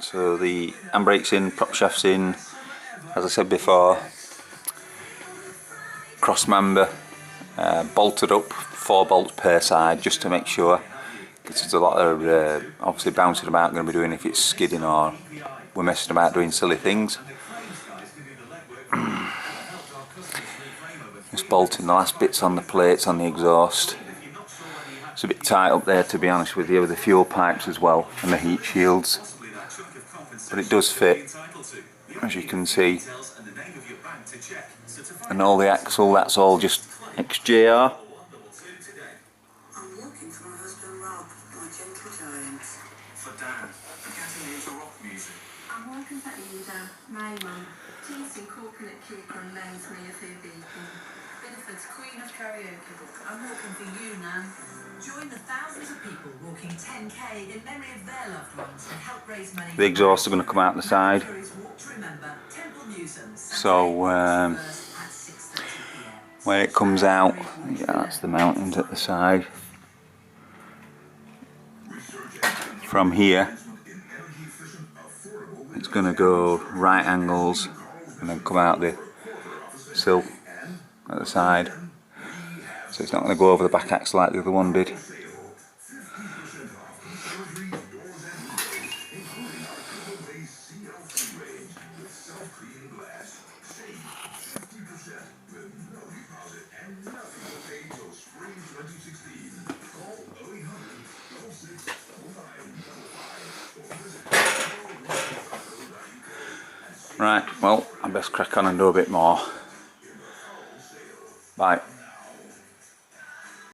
So the handbrake's in, prop shaft's in, as I said before, cross member bolted up, 4 bolts per side just to make sure, because there's a lot of obviously bouncing about going to be doing if it's skidding or we're messing about doing silly things. Just bolting the last bits on the plates on the exhaust. It's a bit tight up there, to be honest with you, with the fuel pipes as well and the heat shields, but it does fit, as you can see. And all the axle, that's all just XJR. I'm walking for you, Nan. Join the thousands of people walking 10k in memory of their loved ones and help raise money. The exhaust are going to come out the side. So when it comes out, yeah, that's the mountings at the side. From here, it's going to go right angles and then come out the sill at the side. So it's not going to go over the back axle like the other one did. Right, well, I best crack on and do a bit more.